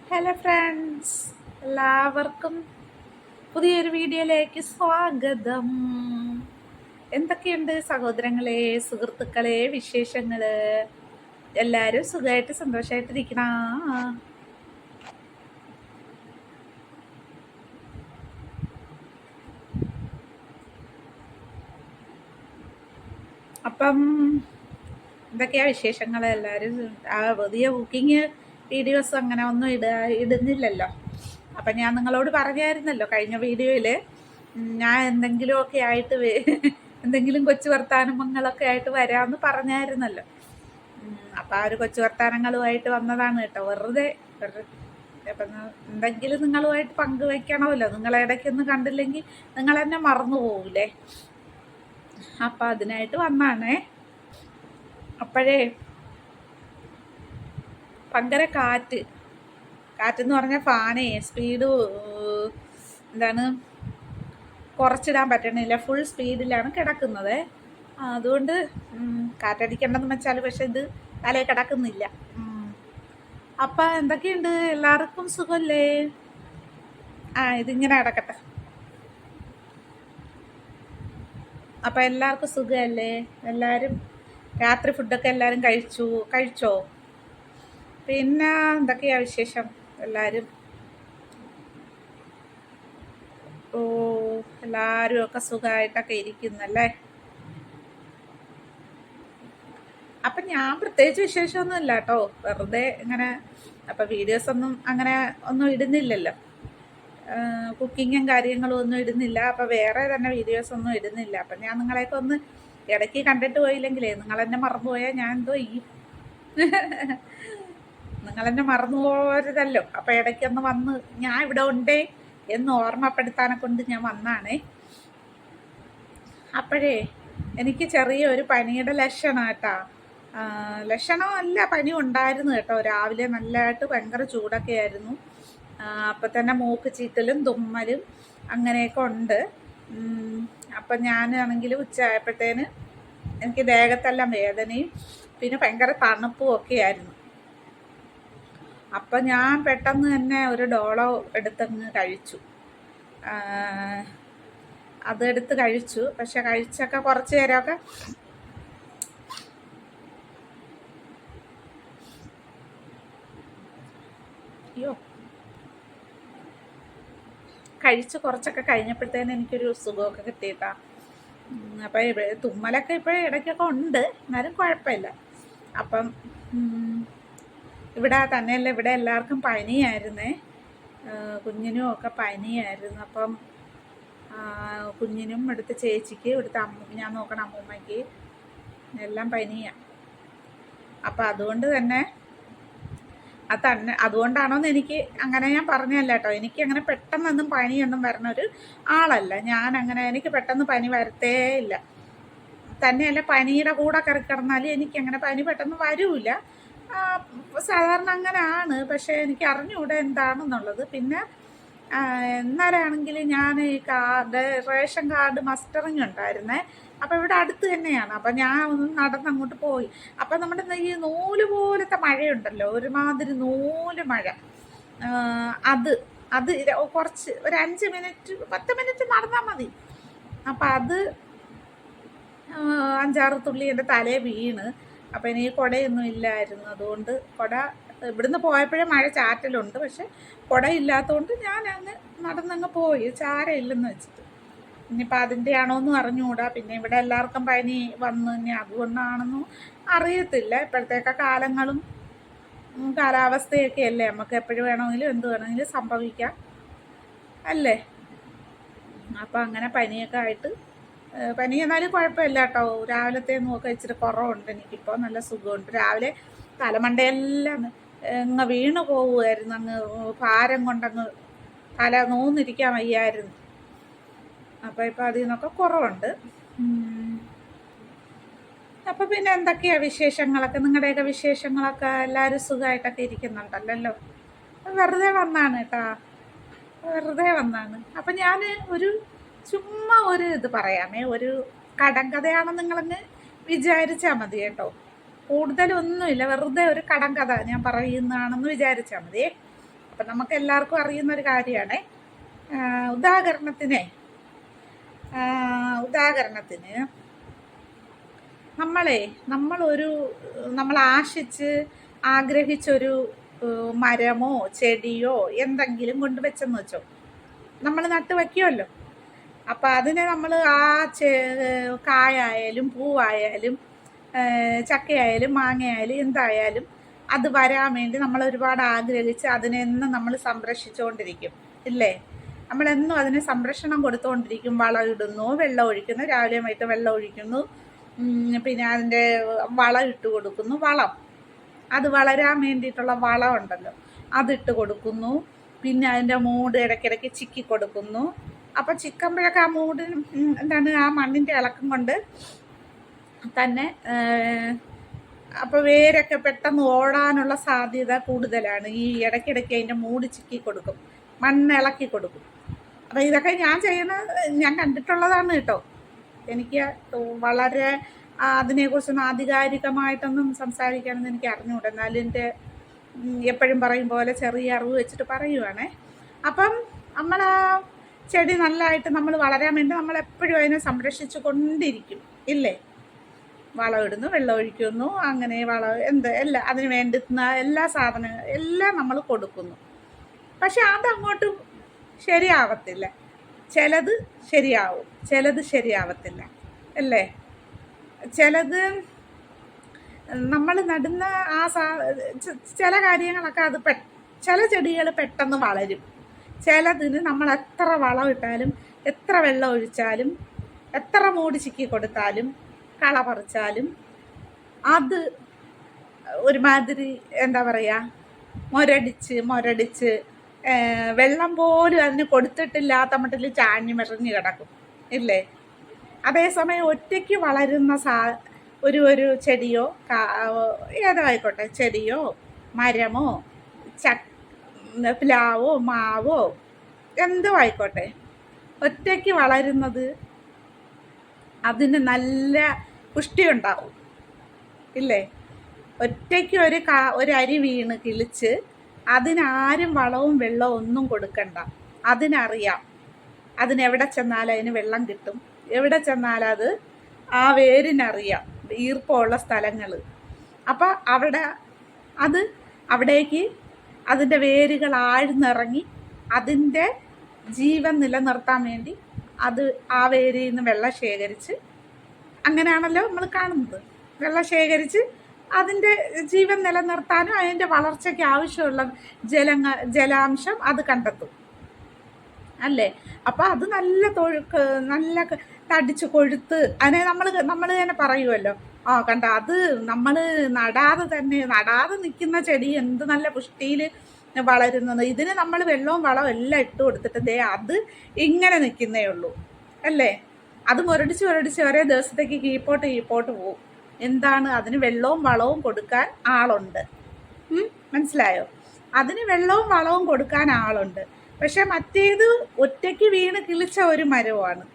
Hello friends, എല്ലാവർക്കും പുതിയൊരു വീഡിയോയിലേക്ക് സ്വാഗതം. എന്തൊക്കെയുണ്ട് സഹോദരങ്ങളെ, സുഹൃത്തുക്കളെ, വിശേഷങ്ങള്? എല്ലാവരും സുഖമായിട്ട് സന്തോഷമായിട്ടിരിക്കണ. അപ്പം എന്തൊക്കെയാ വിശേഷങ്ങൾ? എല്ലാവരും പുതിയ കുക്കിംഗ് വീഡിയോസ് അങ്ങനെ ഒന്നും ഇടുന്നില്ലല്ലോ. അപ്പം ഞാൻ നിങ്ങളോട് പറഞ്ഞായിരുന്നല്ലോ കഴിഞ്ഞ വീഡിയോയിൽ, ഞാൻ എന്തെങ്കിലുമൊക്കെ ആയിട്ട് എന്തെങ്കിലും കൊച്ചു വർത്താനങ്ങളൊക്കെ ആയിട്ട് വരാമെന്ന് പറഞ്ഞായിരുന്നല്ലോ. അപ്പം ആ ഒരു കൊച്ചു വർത്താനങ്ങളുമായിട്ട് വന്നതാണ് കേട്ടോ. വെറുതെ അപ്പം എന്തെങ്കിലും നിങ്ങളുമായിട്ട് പങ്കുവയ്ക്കണമല്ലോ. നിങ്ങളെ ഇടയ്ക്കൊന്നും കണ്ടില്ലെങ്കിൽ നിങ്ങൾ എന്നെ മറന്നു പോകൂലേ. അപ്പം അതിനായിട്ട് വന്നാണേ. അപ്പോഴേ ഭയങ്കര കാറ്റെന്ന് പറഞ്ഞാൽ ഫാനേ സ്പീഡ് എന്താണ് കുറച്ചിടാൻ പറ്റണില്ല, ഫുൾ സ്പീഡിലാണ് കിടക്കുന്നത്. അതുകൊണ്ട് കാറ്റടിക്കണ്ടെന്ന് വെച്ചാൽ പക്ഷെ ഇത് തലയിൽ കിടക്കുന്നില്ല. അപ്പം എന്തൊക്കെയുണ്ട്, എല്ലാവർക്കും സുഖമല്ലേ? ഇതിങ്ങനെ കിടക്കട്ടെ. അപ്പം എല്ലാവർക്കും സുഖമല്ലേ? എല്ലാവരും രാത്രി ഫുഡൊക്കെ എല്ലാവരും കഴിച്ചോ? പിന്നെ എന്തൊക്കെയാ വിശേഷം? എല്ലാവരും എല്ലാവരും ഒക്കെ സുഖമായിട്ടൊക്കെ ഇരിക്കുന്നല്ലേ? അപ്പം ഞാൻ പ്രത്യേകിച്ച് വിശേഷമൊന്നും ഇല്ല കേട്ടോ, വെറുതെ ഇങ്ങനെ. അപ്പം വീഡിയോസൊന്നും അങ്ങനെ ഒന്നും ഇടുന്നില്ലല്ലോ, കുക്കിങ്ങും കാര്യങ്ങളും ഒന്നും ഇടുന്നില്ല. അപ്പം വേറെ തന്നെ വീഡിയോസൊന്നും ഇടുന്നില്ല. അപ്പം ഞാൻ നിങ്ങളെയൊക്കെ ഒന്ന് ഇടയ്ക്ക് കണ്ടിട്ട് പോയില്ലെങ്കിലേ നിങ്ങളെന്നെ മറന്നുപോയാൽ ഞാൻ എന്തോ ചെയ്യും? നിങ്ങളെന്നെ മറന്നു പോരുതല്ലോ. അപ്പം ഇടയ്ക്കൊന്ന് വന്ന് ഞാൻ ഇവിടെ ഉണ്ടേ എന്ന് ഓർമ്മപ്പെടുത്താനെ കൊണ്ട് ഞാൻ വന്നാണേ. അപ്പോഴേ എനിക്ക് ചെറിയൊരു പനിയുടെ ലക്ഷണം കേട്ടോ. ലക്ഷണമല്ല, പനി ഉണ്ടായിരുന്നു കേട്ടോ. രാവിലെ നല്ലതായിട്ട് ഭയങ്കര ചൂടൊക്കെ ആയിരുന്നു. അപ്പം തന്നെ മൂക്ക് ചീറ്റലും തുമ്മലും അങ്ങനെയൊക്കെ ഉണ്ട്. അപ്പം ഞാനാണെങ്കിൽ ഉച്ചയായപ്പോഴത്തേന് എനിക്ക് ദേഹത്തെല്ലാം വേദനയും പിന്നെ ഭയങ്കര തണുപ്പും ഒക്കെ ആയിരുന്നു. അപ്പം ഞാൻ പെട്ടെന്ന് തന്നെ ഒരു ഡോളോ എടുത്തങ്ങ് കഴിച്ചു. അതെടുത്ത് കഴിച്ചു. പക്ഷെ കഴിച്ചൊക്കെ കുറച്ച് നേരമൊക്കെ കഴിച്ച് കുറച്ചൊക്കെ കഴിഞ്ഞപ്പോഴത്തേന് എനിക്കൊരു സുഖമൊക്കെ കിട്ടിയിട്ടാ. അപ്പം തുമ്മലൊക്കെ ഇപ്പോഴും ഇടയ്ക്കൊക്കെ ഉണ്ട്, എന്നാലും കുഴപ്പമില്ല. അപ്പം ഇവിടെ തന്നെയല്ല, ഇവിടെ എല്ലാവർക്കും പനിയായിരുന്നേ. കുഞ്ഞിനും ഒക്കെ പനിയായിരുന്നു. അപ്പം കുഞ്ഞിനും ഇവിടുത്തെ ചേച്ചിക്ക്, ഇവിടുത്തെ ഞാൻ നോക്കണ അമ്മൂമ്മയ്ക്ക് എല്ലാം പനിയാണ്. അപ്പം അതുകൊണ്ട് തന്നെ അതുകൊണ്ടാണോന്ന് എനിക്ക് അങ്ങനെ ഞാൻ പറഞ്ഞല്ല കേട്ടോ. എനിക്ക് അങ്ങനെ പെട്ടെന്നൊന്നും പനിയൊന്നും വരുന്ന ഒരു ആളല്ല ഞാൻ. അങ്ങനെ എനിക്ക് പെട്ടെന്ന് പനി വരത്തേ ഇല്ല. തന്നെയല്ല, പനിയുടെ കൂടെ കിടന്നാലും എനിക്കങ്ങനെ പനി പെട്ടെന്ന് വരൂല. സാധാരണ അങ്ങനെയാണ്. പക്ഷേ എനിക്ക് അറിഞ്ഞൂടെ എന്താണെന്നുള്ളത്. പിന്നെ എന്നാലാണെങ്കിൽ ഞാൻ ഈ റേഷൻ കാർഡ് മസ്റ്ററിങ് ഉണ്ടായിരുന്നേ. അപ്പം ഇവിടെ അടുത്ത് തന്നെയാണ്. അപ്പം ഞാൻ ഒന്ന് നടന്നങ്ങോട്ട് പോയി. അപ്പം നമ്മുടെ ഈ നൂല് പോലത്തെ മഴയുണ്ടല്ലോ, ഒരുമാതിരി നൂല് മഴ, അത് കുറച്ച് ഒരു 5 മിനിറ്റ് 10 മിനിറ്റ് നടന്നാൽ മതി. അപ്പം അത് 5-6 തുള്ളി എൻ്റെ തലയിൽ വീണ്. അപ്പം എനിക്ക് കുടയൊന്നും ഇല്ലായിരുന്നു. അതുകൊണ്ട് ഇവിടുന്ന് പോയപ്പോഴേ മഴ ചാറ്റലുണ്ട്, പക്ഷെ കുട ഇല്ലാത്തതുകൊണ്ട് ഞാൻ അങ്ങ് നടന്നങ്ങ് പോയി, ചാരയില്ലെന്ന് വെച്ചിട്ട്. ഇനിയിപ്പോൾ അതിൻ്റെ ആണോന്നും അറിഞ്ഞുകൂടാ. പിന്നെ ഇവിടെ എല്ലാവർക്കും പനി വന്നു, ഇനി അതുകൊണ്ടാണെന്നും അറിയത്തില്ല. ഇപ്പോഴത്തേക്ക് കാലങ്ങളും കാലാവസ്ഥയൊക്കെ അല്ലേ, നമുക്ക് എപ്പോഴും വേണമെങ്കിലും എന്ത് വേണമെങ്കിലും സംഭവിക്കാം അല്ലേ. അപ്പം അങ്ങനെ പനിയൊക്കെ ആയിട്ട്, പനി എന്നാലും കുഴപ്പമില്ല കേട്ടോ. രാവിലത്തെ നോക്കാൻ ഇച്ചിരി കുറവുണ്ട് എനിക്കിപ്പോൾ, നല്ല സുഖമുണ്ട്. രാവിലെ തലമണ്ടയെല്ലാം അങ്ങ് വീണ് പോവുമായിരുന്നു. അങ്ങ് ഭാരം കൊണ്ടങ്ങ് തല നൂന്നിരിക്കാൻ വയ്യായിരുന്നു. അപ്പോൾ ഇപ്പോൾ അതിൽ നിന്നൊക്കെ കുറവുണ്ട്. അപ്പോൾ പിന്നെ എന്തൊക്കെയാണ് വിശേഷങ്ങളൊക്കെ? നിങ്ങളുടെയൊക്കെ വിശേഷങ്ങളൊക്കെ എല്ലാവരും സുഖമായിട്ടൊക്കെ ഇരിക്കുന്നുണ്ടല്ലോ. വെറുതെ വന്നാണ് കേട്ടോ, വെറുതെ വന്നാണ്. അപ്പം ഞാൻ ചുമ്മാ ഒരു ഇത് പറയാമേ. ഒരു കടങ്കഥയാണെന്ന് നിങ്ങളങ്ങ് വിചാരിച്ചാൽ മതി കേട്ടോ. കൂടുതലൊന്നുമില്ല, വെറുതെ ഒരു കടങ്കഥ ഞാൻ പറയുന്നതാണെന്ന് വിചാരിച്ചാൽ മതിയേ. അപ്പം നമുക്ക് എല്ലാവർക്കും അറിയുന്നൊരു കാര്യമാണ്. ഉദാഹരണത്തിന് നമ്മൾ ആശിച്ച് ആഗ്രഹിച്ചൊരു മരമോ ചെടിയോ എന്തെങ്കിലും കൊണ്ട് വെച്ചെന്ന് വെച്ചോ, നമ്മൾ നട്ട് വയ്ക്കുമല്ലോ. അപ്പം അതിനെ നമ്മൾ ആ കായായാലും പൂവായാലും ചക്കയായാലും മാങ്ങയായാലും എന്തായാലും അത് വരാൻ വേണ്ടി നമ്മൾ ഒരുപാട് ആഗ്രഹിച്ച് അതിനെന്നും നമ്മൾ സംരക്ഷിച്ചുകൊണ്ടിരിക്കും ഇല്ലേ? നമ്മളെന്നും അതിന് സംരക്ഷണം കൊടുത്തുകൊണ്ടിരിക്കും. വളം ഇടുന്നു, വെള്ളം ഒഴിക്കുന്നു, രാവിലെ വൈകിട്ട് വെള്ളം ഒഴിക്കുന്നു, പിന്നെ അതിൻ്റെ വളം ഇട്ട് കൊടുക്കുന്നു. അത് വളരാൻ വേണ്ടിയിട്ടുള്ള വളം ഉണ്ടല്ലോ, അതിട്ട് കൊടുക്കുന്നു. പിന്നെ അതിൻ്റെ മൂട് ഇടയ്ക്കിടയ്ക്ക് ചിക്കി കൊടുക്കുന്നു. അപ്പം ചിക്കുമ്പോഴൊക്കെ ആ മൂടിന് ആ മണ്ണിൻ്റെ ഇളക്കം കൊണ്ട് തന്നെ അപ്പോൾ വേരൊക്കെ പെട്ടെന്ന് ഓടാനുള്ള സാധ്യത കൂടുതലാണ്. ഈ ഇടയ്ക്കിടയ്ക്ക് അതിൻ്റെ മൂട് ചിക്കി കൊടുക്കും, മണ്ണ് ഇളക്കി കൊടുക്കും. അപ്പം ഇതൊക്കെ ഞാൻ കണ്ടിട്ടുള്ളതാണ് കേട്ടോ. എനിക്ക് വളരെ അതിനെക്കുറിച്ചൊന്നും ആധികാരികമായിട്ടൊന്നും സംസാരിക്കാനൊന്നും എനിക്ക് അറിഞ്ഞുകൂടാ. എന്നാലും എൻ്റെ എപ്പോഴും പറയും പോലെ ചെറിയ അറിവ് വെച്ചിട്ട് പറയുവാണേ. അപ്പം നമ്മൾ ആ ചെടി നല്ലതായിട്ട് നമ്മൾ വളരാൻ വേണ്ടി നമ്മളെപ്പോഴും അതിനെ സംരക്ഷിച്ചു കൊണ്ടിരിക്കും ഇല്ലേ? വളം ഇടുന്നു, വെള്ളം ഒഴിക്കുന്നു, അങ്ങനെ എല്ലാം അതിന് വേണ്ടുന്ന എല്ലാ സാധനങ്ങളും എല്ലാം നമ്മൾ കൊടുക്കുന്നു. പക്ഷെ അതങ്ങോട്ട് ശരിയാവത്തില്ല. ചിലത് ശരിയാവും, ചിലത് ശരിയാവത്തില്ല അല്ലേ? ചിലത് നമ്മൾ നടുന്ന ചില കാര്യങ്ങളൊക്കെ ചില ചെടികൾ പെട്ടെന്ന് വളരും. ചിലതിന് നമ്മൾ എത്ര വളം ഇട്ടാലും എത്ര വെള്ളം ഒഴിച്ചാലും എത്ര മൂടി ചിക്കി കൊടുത്താലും കള പറിച്ചാലും അത് ഒരുമാതിരി മുരടിച്ച് വെള്ളം പോലും അതിന് കൊടുത്തിട്ടില്ലാത്ത മട്ടിൽ ചാഞ്ഞു മെറിഞ്ഞ് കിടക്കും ഇല്ലേ? അതേസമയം ഒറ്റയ്ക്ക് വളരുന്ന ഒരു ചെടിയോ ഏതോ ആയിക്കോട്ടെ, ചെടിയോ മരമോ പ്ലാവോ മാവോ എന്തോ ആയിക്കോട്ടെ, ഒറ്റയ്ക്ക് വളരുന്നത് അതിന് നല്ല പുഷ്ടി ഉണ്ടാവും ഇല്ലേ? ഒറ്റയ്ക്ക് ഒരു അരി വീണ് കിളിച്ച് അതിനാരും വളവും വെള്ളവും ഒന്നും കൊടുക്കണ്ട. അതിനറിയാം അതിനെവിടെ ചെന്നാലും അതിന് വെള്ളം കിട്ടും, എവിടെ ചെന്നാലും അത് ആ വേരിനറിയാം ഈർപ്പമുള്ള സ്ഥലങ്ങൾ. അപ്പം അവിടേക്ക് അതിൻ്റെ വേരുകൾ ആഴ്ന്നിറങ്ങി അതിൻ്റെ ജീവൻ നിലനിർത്താൻ വേണ്ടി അത് ആ വേരിൽ നിന്ന് വെള്ളം ശേഖരിച്ച്, അങ്ങനെയാണല്ലോ നമ്മൾ കാണുന്നത്, വെള്ളം ശേഖരിച്ച് അതിൻ്റെ ജീവൻ നിലനിർത്താനും അതിൻ്റെ വളർച്ചയ്ക്ക് ആവശ്യമുള്ള ജലാംശം അത് കണ്ടെത്തും അല്ലേ? അപ്പം അത് നല്ല തടിച്ച് കൊഴുത്ത് അതിനെ നമ്മൾ തന്നെ പറയുമല്ലോ, കണ്ട അത് നമ്മൾ നടാതെ നിൽക്കുന്ന ചെടി എന്ത് നല്ല പുഷ്ടിയിൽ വളരുന്നത്. ഇതിന് നമ്മൾ വെള്ളവും വളവും എല്ലാം ഇട്ട് കൊടുത്തിട്ട് അത് ഇങ്ങനെ നിൽക്കുന്നേ ഉള്ളൂ അല്ലേ? അത് മുരടിച്ച് ഒരേ ദിവസത്തേക്ക് കീപ്പോട്ട് പോവും. എന്താണ്? അതിന് വെള്ളവും വളവും കൊടുക്കാൻ ആളുണ്ട്. മനസ്സിലായോ? അതിന് വെള്ളവും വളവും കൊടുക്കാൻ ആളുണ്ട്. പക്ഷെ മറ്റേത് ഒറ്റയ്ക്ക് വീണ് കിളിച്ച ഒരു മരമാണ്.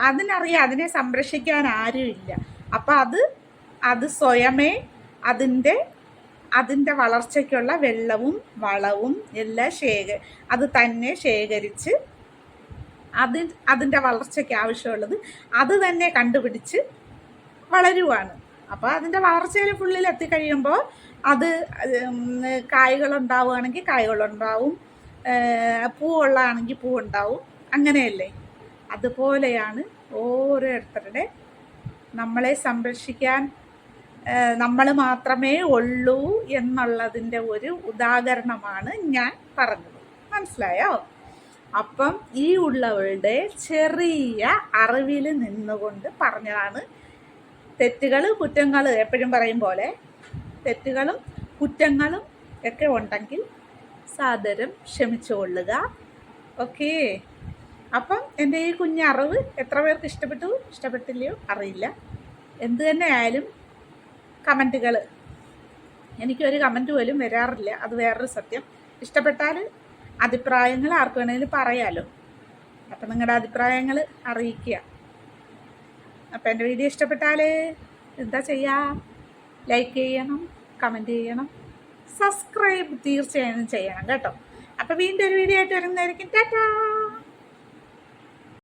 അതിനറിയാം അതിനെ സംരക്ഷിക്കാൻ ആരുമില്ല. അപ്പം അത് സ്വയമേ അതിൻ്റെ വളർച്ചയ്ക്കുള്ള വെള്ളവും വളവും എല്ലാം അത് തന്നെ ശേഖരിച്ച് അതിൻ്റെ വളർച്ചയ്ക്ക് ആവശ്യമുള്ളത് അത് തന്നെ കണ്ടുപിടിച്ച് വളരുവാണ്. അപ്പോൾ അതിൻ്റെ വളർച്ചയിൽ ഫുള്ളിൽ എത്തിക്കഴിയുമ്പോൾ അത് കായ്കളുണ്ടാവുകയാണെങ്കിൽ കായ്കളുണ്ടാവും, പൂവുള്ളതാണെങ്കിൽ പൂവുണ്ടാവും, അങ്ങനെയല്ലേ? അതുപോലെയാണ് ഓരോരുത്തരുടെ നമ്മളെ സംരക്ഷിക്കാൻ നമ്മൾ മാത്രമേ ഉള്ളൂ എന്നുള്ളതിൻ്റെ ഒരു ഉദാഹരണമാണ് ഞാൻ പറഞ്ഞത്. മനസ്സിലായോ? അപ്പം ഈ ഉള്ളവരുടെ ചെറിയ അറിവിൽ നിന്നുകൊണ്ട് പറഞ്ഞതാണ്. തെറ്റുകൾ കുറ്റങ്ങൾ എപ്പോഴും പറയും പോലെ തെറ്റുകളും കുറ്റങ്ങളും ഒക്കെ ഉണ്ടെങ്കിൽ സാദരം ക്ഷമിച്ചുകൊള്ളുക. ഓക്കേ. അപ്പം എൻ്റെ ഈ കുഞ്ഞറിവ് എത്ര പേർക്ക് ഇഷ്ടപ്പെട്ടില്ലയോ അറിയില്ല. എന്തു തന്നെ ആയാലും കമൻറ്റുകൾ, എനിക്കൊരു കമൻറ്റ് പോലും വരാറില്ല, അത് വേറൊരു സത്യം. ഇഷ്ടപ്പെട്ടാൽ അഭിപ്രായങ്ങൾ ആർക്ക് വേണമെങ്കിലും പറയാമല്ലോ. അപ്പം നിങ്ങളുടെ അഭിപ്രായങ്ങൾ അറിയിക്കുക. അപ്പം എൻ്റെ വീഡിയോ ഇഷ്ടപ്പെട്ടാൽ എന്താ ചെയ്യുക? ലൈക്ക് ചെയ്യണം, കമൻറ്റ് ചെയ്യണം. സബ്സ്ക്രൈബ് തീർച്ചയായും ചെയ്യണം കേട്ടോ. അപ്പോൾ വീണ്ടും ഒരു വീഡിയോ ആയിട്ട് വരുന്നതായിരിക്കും. ടാറ്റാ.